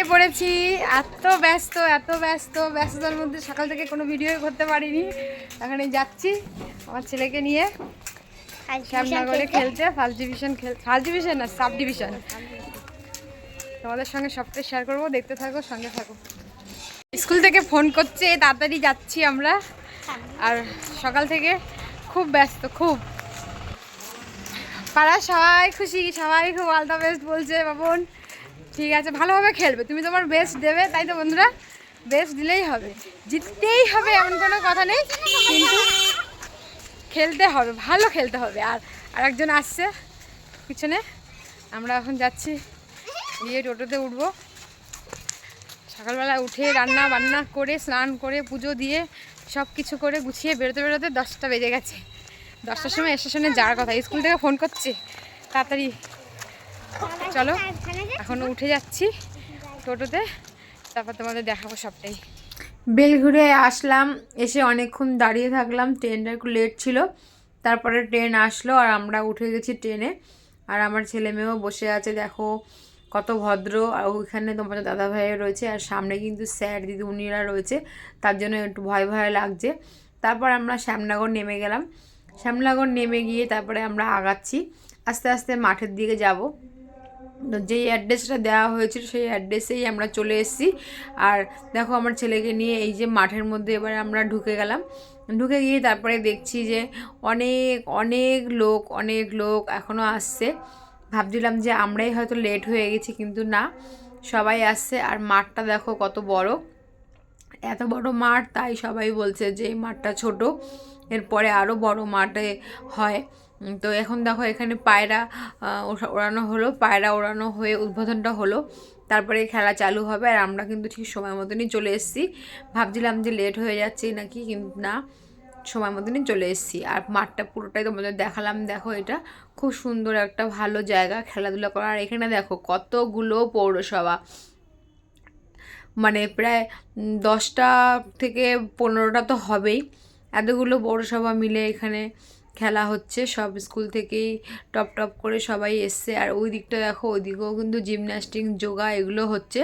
বেরিয়ে পড়েছি। এত ব্যস্ততার মধ্যে সকাল থেকে কোনো ভিডিও করতে পারিনি। এখানে যাচ্ছি আমার ছেলেকে নিয়ে শ্যামনগরে খেলতে, ফার্স্ট ডিভিশন না সাব ডিভিশন। তোমাদের সঙ্গে সবটাই শেয়ার করবো, দেখতে থাকো, সঙ্গে থাকো। স্কুল থেকে ফোন করছে, তাড়াতাড়ি যাচ্ছি আমরা। আর সকাল থেকে খুব ব্যস্ত, খুব পাড়া সবাই খুশি, সবাই খুব অল দ্য বেস্ট বলছে। বাবন ঠিক আছে, ভালোভাবে খেলবে, তুমি তোমার বেস্ট দেবে, তাই তো বন্ধুরা? বেস্ট দিলেই হবে, জিততেই হবে এমন কোনো কথা নেই, কিন্তু খেলতে হবে, ভালো খেলতে হবে। আর আরেকজন আসছে পিছনে, আমরা এখন যাচ্ছি, গিয়ে টোটোতে উঠবো। সকালবেলা উঠে রান্না বান্না করে, স্নান করে, পুজো দিয়ে, সব কিছু করে গুছিয়ে বেরোতে 10টা বেজে গেছে। 10টার সময় স্টেশনে যাওয়ার কথা, স্কুল থেকে ফোন করছে তাড়াতাড়ি চলো। এখন উঠে যাচ্ছি টোটোতে, তারপর তোমাদের দেখাবো সবটাই। বেলঘুরে আসলাম, এসে অনেকক্ষণ দাঁড়িয়ে থাকলাম, ট্রেনটা একটু লেট ছিল। তারপরে ট্রেন আসলো আর আমরা উঠে গেছি ট্রেনে। আর আমার ছেলে মেয়েও বসে আছে, দেখো কত ভদ্র। আর ওইখানে তোমাদের দাদা ভাইও রয়েছে, আর সামনে কিন্তু স্যার দিদিমণিরা রয়েছে, তার জন্য একটু ভয় লাগছে। তারপর আমরা শ্যামনগর নেমে গেলাম। শ্যামনগর নেমে গিয়ে তারপরে আমরা আগাচ্ছি, আস্তে আস্তে মাঠের দিকে যাব। তো যেই অ্যাড্রেসটা দেওয়া হয়েছিল সেই অ্যাড্রেসেই আমরা চলে এসেছি। আর দেখো আমার ছেলেকে নিয়ে এই যে মাঠের মধ্যে এবার আমরা ঢুকে গেলাম। ঢুকে গিয়ে তারপরে দেখছি যে অনেক লোক এখনও আসছে। ভাবছিলাম যে আমরাই হয়তো লেট হয়ে গেছি, কিন্তু না, সবাই আসছে। আর মাঠটা দেখো কত বড়, এত বড় মাঠ, তাই সবাই বলছে যে এই মাঠটা ছোট, এরপরে আরও বড় মাঠে হয়। তো এখন দেখো এখানে পায়রা ওড়ানো হলো, পায়রা ওড়ানো হয়ে উদ্বোধনটা হলো, তারপরে খেলা চালু হবে। আর আমরা কিন্তু ঠিক সময় মতনই চলে এসেছি। ভাবছিলাম যে লেট হয়ে যাচ্ছে নাকি, কিন্তু না, সময় মতনই চলে এসেছি। আর মাঠটা পুরোটাই তোমাদের দেখালাম। দেখো এটা খুব সুন্দর একটা ভালো জায়গা খেলাধুলা করার। আর এখানে দেখো কতগুলো পৌরসভা, মানে প্রায় 10টা থেকে 15টা তো হবেই, এতগুলো পৌরসভা মিলে এখানে খেলা হচ্ছে। সব স্কুল থেকেই টপ করে সবাই এসছে। আর ওই দিকটা দেখো, ওইদিকেও কিন্তু জিমন্যাস্টিক, যোগা এগুলো হচ্ছে।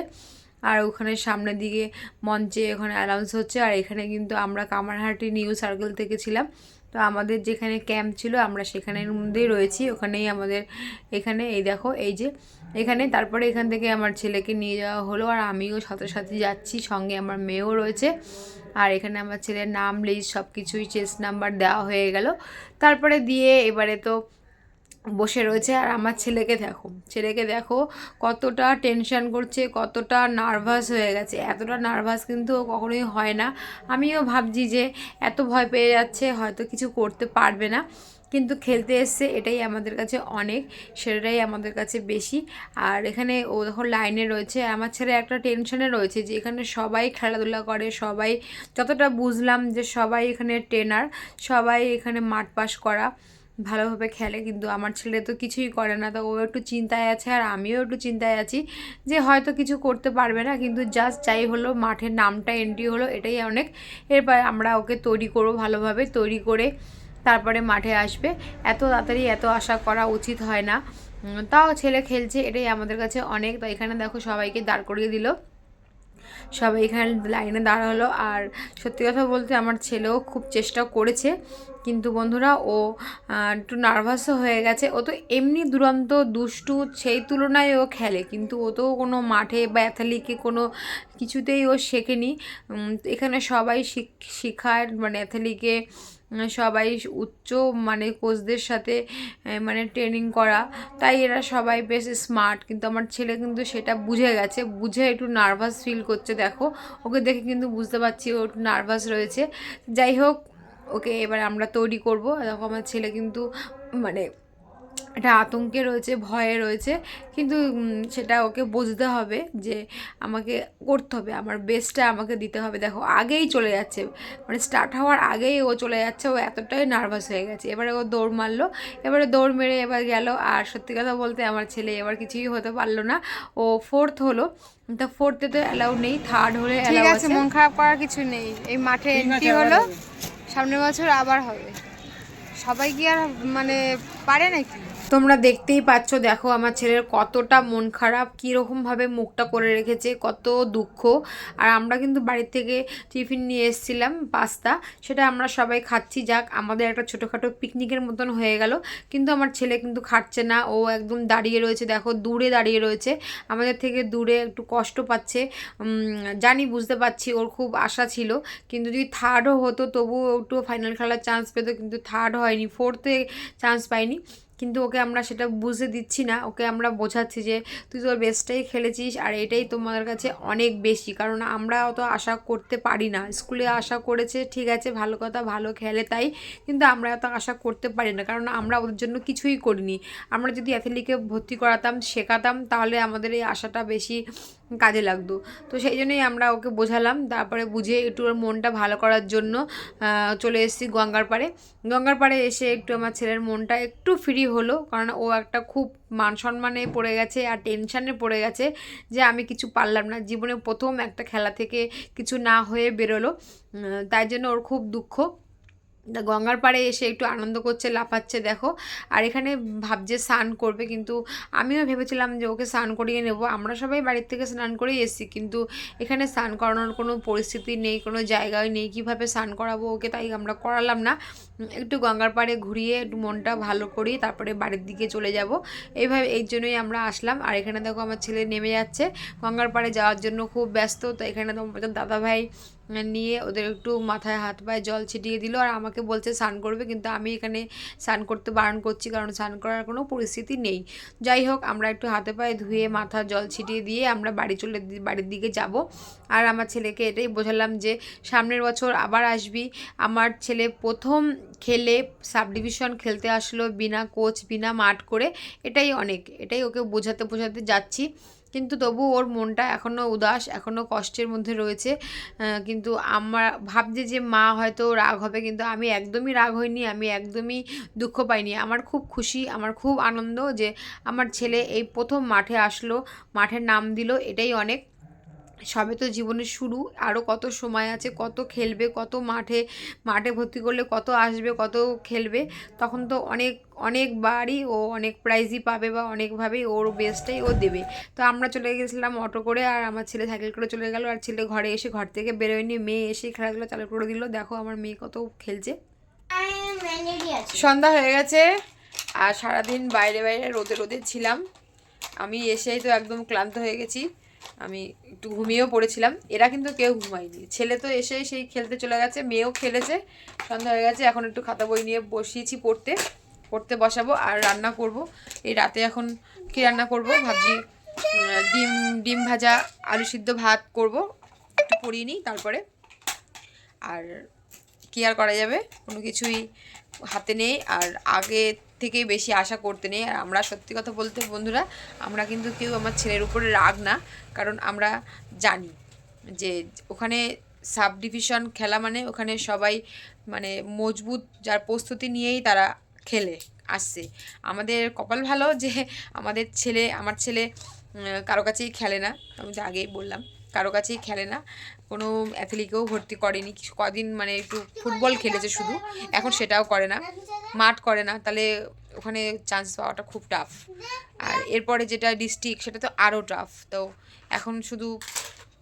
আর ওখানে সামনের দিকে মঞ্চে ওখানে অ্যানাউন্স হচ্ছে। আর এখানে কিন্তু আমরা কামারহাটি নিউ সার্কেল থেকে ছিলাম, তো আমাদের যেখানে ক্যাম্প ছিল আমরা সেখানের মধ্যেই রয়েছি, ওখানেই আমাদের এখানে এই দেখো এই যে এখানে। তারপরে এখান থেকে আমার ছেলেকে নিয়ে যাওয়া হলো, আর আমিও সাথে যাচ্ছি, সঙ্গে আমার মেয়েও রয়েছে। আর এখানে আমার ছেলের নাম লিস্ট সব কিছুই চেস্ট নাম্বার দেওয়া হয়ে গেল। তারপরে দিয়ে এবারে তো বসে রয়েছে। আর আমার ছেলেকে দেখো কতটা টেনশন করছে, কতটা নার্ভাস হয়ে গেছে। এতটা নার্ভাস কিন্তু কখনোই হয় না। আমিও ভাবছি যে এত ভয় পেয়ে যাচ্ছে, হয়তো কিছু করতে পারবে না, কিন্তু খেলতে এসছে, এটাই আমাদের কাছে অনেক, সেটাই আমাদের কাছে বেশি। আর এখানে ও যখন লাইনে রয়েছে, আমার ছেলে একটা টেনশনে রয়েছে যে এখানে সবাই খেলাধুলা করে, সবাই, যতটা বুঝলাম যে সবাই এখানে ট্রেনার, সবাই এখানে মাঠ পাস করা, ভালোভাবে খেলে, কিন্তু আমার ছেলে তো কিছুই করে না। তো ও একটু চিন্তায় আছে, আর আমিও একটু চিন্তায় আছি যে হয়তো কিছু করতে পারবে না, কিন্তু জাস্ট যাই হলো মাঠের নামটা এন্ট্রি হলো, এটাই অনেক। এরপর আমরা ওকে তৈরি করবো, ভালোভাবে তৈরি করে তারপরে মাঠে আসবে। এত তাড়াতাড়ি এত আশা করা উচিত হয় না, তাও ছেলে খেলছে, এটাই আমাদের কাছে অনেক। তো এখানে দেখো সবাইকে দাঁড় করিয়ে দিল, সবাই এখানে লাইনে দাঁড়ালো। আর সত্যি কথা বলতে আমার ছেলেও খুব চেষ্টা করেছে, কিন্তু বন্ধুরা ও একটু নার্ভাসও হয়ে গেছে। ও তো এমনি দুরন্ত দুষ্টু, সেই তুলনায় ও খেলে, কিন্তু ও তো কোনো মাঠে বা অ্যাথলিকে কোনো কিছুতেই ও শেখেনি। এখানে সবাই শেখায়, মানে অ্যাথলিকে সবাই উচ্চ মানে কোচদের সাথে মানে ট্রেনিং করা, তাই এরা সবাই বেশ স্মার্ট। কিন্তু আমার ছেলে কিন্তু সেটা বুঝে গেছে, বুঝে একটু নার্ভাস ফিল করছে। দেখো ওকে দেখে কিন্তু বুঝতে পারছি ও একটু নার্ভাস রয়েছে। যাই হোক, ওকে এবার আমরা তৈরি করব। দেখো আমার ছেলে কিন্তু মানে এটা আতঙ্কে রয়েছে, ভয়ে রয়েছে, কিন্তু সেটা ওকে বুঝতে হবে যে আমাকে করতে হবে, আমার বেস্টটা আমাকে দিতে হবে। দেখো আগেই চলে যাচ্ছে, মানে স্টার্ট হওয়ার আগেই ও চলে যাচ্ছে, ও এতটাই নার্ভাস হয়ে গেছে। এবারে ও দৌড় মারলো, এবারে দৌড় মেরে এবার গেল। আর সত্যি কথা বলতে আমার ছেলে এবার কিছুই হতে পারলো না, ও 4th হলো। তা 4th তো অ্যালাউ নেই, 3rd হলে ঠিক আছে, মন খারাপ করার কিছু নেই। এই মাঠে এন্ট্রি হলো, সামনের বছর আবার হবে। সবাই কি আর মানে পারে নাকি? তোমরা দেখতেই পাচ্ছ, দেখো আমার ছেলের কতটা মন খারাপ, কীরকমভাবে মুখটা করে রেখেছে, কত দুঃখ। আর আমরা কিন্তু বাড়ির থেকে টিফিন নিয়ে এসেছিলাম পাস্তা, সেটা আমরা সবাই খাচ্ছি। যাক, আমাদের একটা ছোটোখাটো পিকনিকের মতন হয়ে গেল। কিন্তু আমার ছেলে কিন্তু খাচ্ছে না, ও একদম দাঁড়িয়ে রয়েছে, দেখো দূরে দাঁড়িয়ে রয়েছে, আমাদের থেকে দূরে, একটু কষ্ট পাচ্ছে। জানি, বুঝতে পারছি, ওর খুব আশা ছিল, কিন্তু যদি থার্ডও হতো তবুও একটু ফাইনাল খেলার চান্স পেতো, কিন্তু থার্ড হয়নি, ফোর্থে চান্স পাইনি। কিন্তু ওকে আমরা সেটা বুঝতে দিচ্ছি না, ওকে আমরা বোঝাচ্ছি যে তুই তোর বেস্টটাই খেলেছিস, আর এটাই তোমাদের কাছে অনেক বেশি, কারণ আমরা অত আশা করতে পারি না। স্কুলে আশা করেছে, ঠিক আছে, ভালো কথা, ভালো খেলে তাই, কিন্তু আমরা এত আশা করতে পারি না, কারণ আমরা ওদের জন্য কিছুই করিনি। আমরা যদি অ্যাথলেটিকে ভর্তি করাতাম, শেখাতাম, তাহলে আমাদের এই আশাটা বেশি কাজে লাগতো। তো সেই জন্যই আমরা ওকে বোঝালাম, তারপরে বুঝে একটু ওর মনটা ভালো করার জন্য চলে এসেছি গঙ্গার পাড়ে। গঙ্গার পাড়ে এসে একটু আমার ছেলের মনটা একটু ফ্রি হলো, কারণ ও একটা খুব মান সম্মানে পড়ে গেছে আর টেনশানে পড়ে গেছে যে আমি কিছু পারলাম না, জীবনে প্রথম একটা খেলা থেকে কিছু না হয়ে বেরোলো, তাই জন্য ওর খুব দুঃখ। গঙ্গার পাড়ে এসে একটু আনন্দ করছে, লাফাচ্ছে দেখো। আর এখানে ভাবছে স্নান করবে, কিন্তু আমিও ভেবেছিলাম যে ওকে স্নান করিয়ে নেব, আমরা সবাই বাড়ির থেকে স্নান করেই এসেছি, কিন্তু এখানে স্নান করানোর কোনো পরিস্থিতি নেই, কোনো জায়গায় নেই, কীভাবে স্নান করাবো ওকে, তাই আমরা করালাম না। একটু গঙ্গার পাড়ে ঘুরিয়ে একটু মনটা ভালো করি, তারপরে বাড়ির দিকে চলে যাব, এইভাবে, এই জন্যই আমরা আসলাম। আর এখানে দেখো আমার ছেলে নেমে যাচ্ছে গঙ্গার পাড়ে যাওয়ার জন্য, খুব ব্যস্ত। তো এখানে তোমাদের দাদাভাই নিয়ে ওদের একটু মাথায় হাত পায়ে জল ছিটিয়ে দিল, আর আমাকে বলছে স্নান করবে, কিন্তু আমি এখানে স্নান করতে বারণ করছি, কারণ স্নান করার কোনো পরিস্থিতি নেই। যাই হোক, আমরা একটু হাতে পায়ে ধুয়ে মাথা জল ছিটিয়ে দিয়ে আমরা বাড়ির দিকে যাব। আর আমার ছেলেকে এটাই বোঝালাম যে সামনের বছর আবার আসবি। আমার ছেলে প্রথম খেলে সাব ডিভিশন খেলতে আসলো বিনা কোচ, বিনা মাঠ করে, এটাই অনেক, এটাই ওকে বোঝাতে বোঝাতে যাচ্ছি। কিন্তু তবু ওর মনটা এখনও উদাস, এখনও কষ্টের মধ্যে রয়েছে। কিন্তু আমরা ভাবছি যে মা হয়তো রাগ হবে, কিন্তু আমি একদমই রাগ হইনি, আমি একদমই দুঃখ পাইনি। আমার খুব খুশি, আমার খুব আনন্দ যে আমার ছেলে এই প্রথম মাঠে আসলো, মাঠের নাম দিল, এটাই অনেক। সবে তো জীবনের শুরু, আরও কত সময় আছে, কত খেলবে, কত মাঠে ভর্তি করলে কত আসবে, কত খেলবে, তখন তো অনেকবারই ও অনেক প্রাইজই পাবে, বা অনেকভাবেই ওর বেস্টটাই ও দেবে। তো আমরা চলে গেছিলাম অটো করে, আর আমার ছেলে সাইকেল করে চলে গেল, আর ছেলে ঘরে এসে ঘর থেকে বেরোয়নি, মেয়ে এসে খেলাধুলো চালু করে দিল। দেখো আমার মেয়ে কত খেলছে। সন্ধ্যা হয়ে গেছে, আর সারাদিন বাইরে রোদে ছিলাম, আমি এসেই তো একদম ক্লান্ত হয়ে গেছি, আমি একটু ঘুমিয়েও পড়েছিলাম। এরা কিন্তু কেউ ঘুমায়নি, ছেলে তো এসেই সেই খেলতে চলে গেছে, মেয়েও খেলেছে। সন্ধ্যা হয়ে গেছে, এখন একটু খাতা বই নিয়ে বসিয়েছি পড়তে বসাবো, আর রান্না করব। এই রাতে এখন কি রান্না করব ভাবছি, ডিম ভাজা, আলু সিদ্ধ, ভাত করব, একটু পড়িয়ে নিই তারপরে। আর কি আর করা যাবে, কোনো কিছুই হাতে নেই, আর আগে থেকে বেশি আশা করতে নেই। আর আমরা সত্যি কথা বলতে বন্ধুরা, আমরা কিন্তু কেউ আমার ছেলের উপরে রাগ না, কারণ আমরা জানি যে ওখানে সাব ডিভিশন খেলা মানে ওখানে সবাই মানে মজবুত, যার প্রস্তুতি নিয়েই তারা খেলে আসছে। আমাদের কপাল ভালো যে আমার ছেলে কারো কাছেই খেলে না, আমি তো আগেই বললাম, কারো কাছেই খেলে না, কোনো অ্যাথলেটিকেও ভর্তি করেনি, কদিন মানে একটু ফুটবল খেলেছে শুধু, এখন সেটাও করে না, মাঠ করে না, তাহলে ওখানে চান্স পাওয়াটা খুব টাফ। আর এরপরে যেটা ডিস্ট্রিক্ট, সেটা তো আরও টাফ। তো এখন শুধু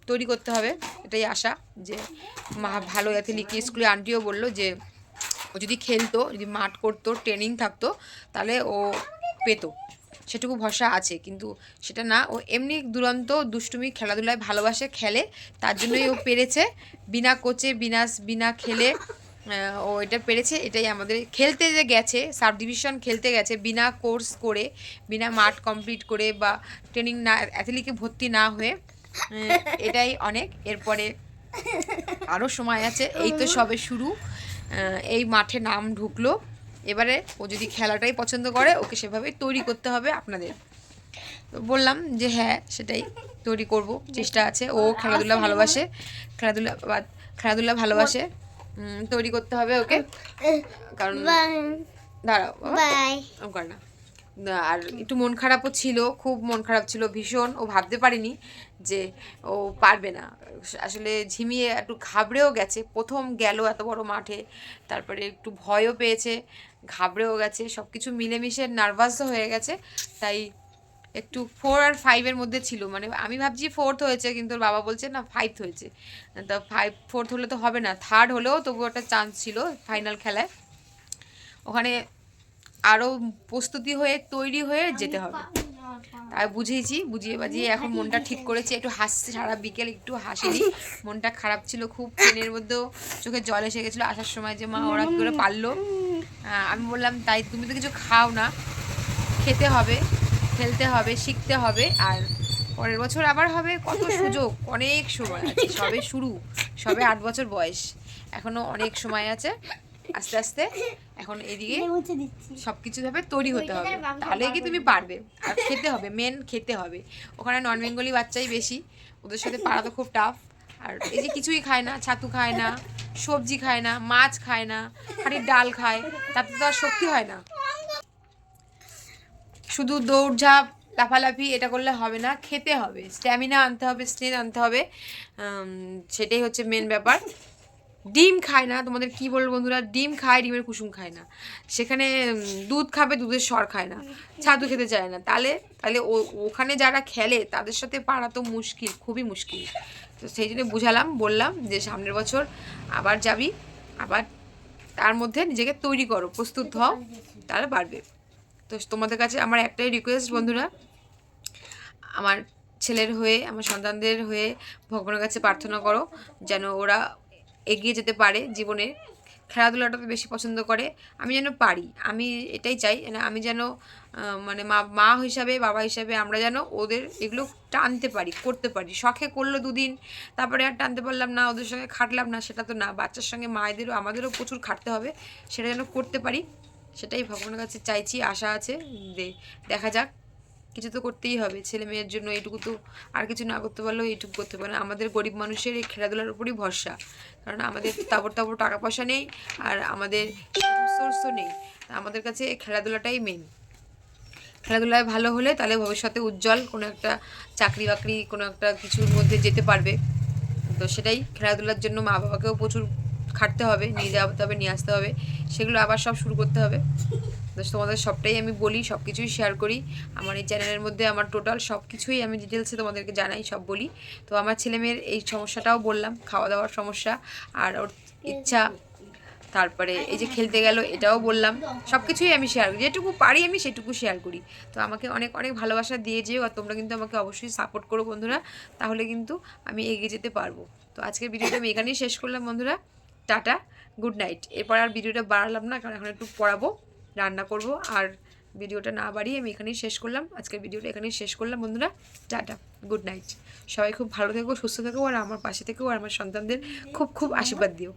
তৈরি করতে হবে, এটাই আশা যে ভালো অ্যাথলেটিক। স্কুলে আন্টিও বললো যে ও যদি খেলতো, যদি মাঠ করতো, ট্রেনিং থাকতো, তাহলে ও পেতো, সেটুকু ভরসা আছে। কিন্তু সেটা না, ও এমনি দুরন্ত দুষ্টুমি, খেলাধুলায় ভালোবাসে, খেলে, তার জন্যই ও পেরেছে, বিনা কোচে, বিনা খেলে ও এটা পেরেছে। এটাই আমাদের, খেলতে যে গেছে, সাব ডিভিশন খেলতে গেছে বিনা কোর্স করে, বিনা মাঠ কমপ্লিট করে, বা ট্রেনিং না, অ্যাথলেটিকে ভর্তি না হয়ে, এটাই অনেক। এরপরে আরও সময় আছে, এই তো সবে শুরু, এই মাঠে নাম ঢুকলো, এবারে ও যদি খেলাটাই পছন্দ করে, ওকে সেভাবেই তৈরি করতে হবে আপনাদের। তো বললাম যে হ্যাঁ, সেটাই তৈরি করব, চেষ্টা আছে। ও খেলাধুলা ভালোবাসে, খেলাধুলা ভালোবাসে, তৈরি করতে হবে ওকে, কারণ দাঁড়াও বাবা, করে না, আর একটু মন খারাপও ছিল, খুব মন খারাপ ছিল ভীষণ। ও ভাবতে পারিনি যে ও পারবে না। আসলে ঝিমিয়ে একটু ঘাবড়েও গেছে, প্রথম গেল এত বড় মাঠে, তারপরে একটু ভয়ও পেয়েছে, ঘাবড়েও গেছে, সব কিছু মিলেমিশে নার্ভাসও হয়ে গেছে। তাই একটু 4 আর 5-এর মধ্যে ছিল, মানে আমি ভাবছি 4th হয়েছে, কিন্তু ওর বাবা বলছে না 5th হয়েছে। তা 4th হলে তো হবে না, 3rd হলেও তবুও একটা চান্স ছিল ফাইনাল খেলায়। ওখানে আরও প্রস্তুতি হয়ে তৈরি হয়ে যেতে হবে। তাই বুঝিয়ে বাজিয়ে এখন মনটা ঠিক করেছে, একটু হাসছে সারা বিকেল, একটু হাসিনি, মনটা খারাপ ছিল খুব। ট্রেনের মধ্যেও চোখে জল এসে গেছিলো আসার সময়, যে মা ওরা কী করে পারলো। আমি বললাম তাই তুমি তো কিছু খাও না, খেতে হবে, খেলতে হবে, শিখতে হবে, আর পরের বছর আবার হবে, কত সুযোগ, অনেক সময় আছে, সবে শুরু, সবে 8 বছর বয়স, এখনো অনেক সময় আছে। আস্তে আস্তে এখন এদিকে সব কিছুভাবে তৈরি হতে হবে, তাহলে কি তুমি পারবে। আর খেতে হবে, মেন খেতে হবে। ওখানে নন বেঙ্গলি বাচ্চাই বেশি, ওদের সাথে পারা তো খুব টাফ। আর এই যে কিছুই খায় না, ছাতু খায় না, সবজি খায় না, মাছ খায় না, খালি ডাল খায়, তাতে তো আর শক্তি হয় না। শুধু দৌড়ঝাঁপ লাফালাফি এটা করলে হবে না, খেতে হবে, স্ট্যামিনা আনতে হবে, স্ট্রেংথ আনতে হবে, সেটাই হচ্ছে মেন ব্যাপার। ডিম খায় না, তোমাদের কি বলবো বন্ধুরা, ডিম খায়, ডিমের কুসুম খায় না। সেখানে দুধ খাবে, দুধের সর খায় না, ছাতু খেতে চায় না। তাহলে তাহলে ওখানে যারা খেলে তাদের সাথে পারা তো মুশকিল, খুবই মুশকিল। তো সেই জন্য বুঝালাম, বললাম যে সামনের বছর আবার যাবি, আবার তার মধ্যে নিজেকে তৈরি করো, প্রস্তুত হও, তাহলে পারবে। তো তোমাদের কাছে আমার একটাই রিকোয়েস্ট বন্ধুরা, আমার ছেলের হয়ে, আমার সন্তানদের হয়ে ভগবানের কাছে প্রার্থনা করো যেন ওরা এগিয়ে যেতে পারে জীবনে। খেলাধুলাটা তো বেশি পছন্দ করে, আমি যেন পারি, আমি এটাই চাই, আমি যেন মানে মা হিসাবে, বাবা হিসাবে আমরা যেন ওদের এগুলো টানতে পারি, করতে পারি। শখে করলো 2 দিন, তারপরে আর টানতে পারলাম না, ওদের সঙ্গে খাটলাম না, সেটা তো না। বাচ্চার সঙ্গে মায়েদেরও আমাদেরও প্রচুর খাটতে হবে, সেটা যেন করতে পারি, সেটাই ভগবানের কাছে চাইছি, আশা আছে। দেখা যাক, কিছু তো করতেই হবে ছেলে মেয়ের জন্য, এইটুকু তো, আর কিছু না করতে পারলেও এইটুকু করতে পারে। আমাদের গরিব মানুষের এই খেলাধুলার উপরই ভরসা, কারণ আমাদের তাবড় টাকা পয়সা নেই, আর আমাদের সোর্সও নেই। আমাদের কাছে খেলাধুলাটাই মেন। খেলাধুলায় ভালো হলে তাহলে ভবিষ্যতে উজ্জ্বল কোনো একটা চাকরি বাকরি, কোনো একটা কিছুর মধ্যে যেতে পারবে। তো সেটাই, খেলাধুলার জন্য মা বাবাকেও প্রচুর খাটতে হবে, নিয়ে যাওয়াতে হবে, নিয়ে আসতে হবে, সেগুলো আবার সব শুরু করতে হবে। তো তোমাদের সবটাই আমি বলি, সব কিছুই শেয়ার করি আমার এই চ্যানেলের মধ্যে, আমার টোটাল সব কিছুই আমি ডিটেলসে তোমাদেরকে জানাই, সব বলি। তো আমার ছেলে মেয়ের এই সমস্যাটাও বললাম, খাওয়া দাওয়ার সমস্যা, আর ওর ইচ্ছা, তারপরে এই যে খেলতে গেল এটাও বললাম, সব কিছুই আমি শেয়ার করি, যেটুকু পারি আমি সেটুকু শেয়ার করি। তো আমাকে অনেক অনেক ভালোবাসা দিয়ে যেও, আর তোমরা কিন্তু আমাকে অবশ্যই সাপোর্ট করো বন্ধুরা, তাহলে কিন্তু আমি এগিয়ে যেতে পারবো। তো আজকের ভিডিওটা আমি এখানেই শেষ করলাম বন্ধুরা, টাটা, গুড নাইট। এরপর আর ভিডিওটা বাড়ালাম না, কারণ এখন একটু পড়াবো, রান্না করব, আর ভিডিওটা না বাড়িয়ে আমি এখানেই শেষ করলাম, আজকের ভিডিওটা এখানেই শেষ করলাম বন্ধুরা, টাটা, গুড নাইট। সবাই খুব ভালো থেকো, সুস্থ থেকো, আর আমার পাশে থেকো, আর আমার সন্তানদের খুব খুব আশীর্বাদ দিও।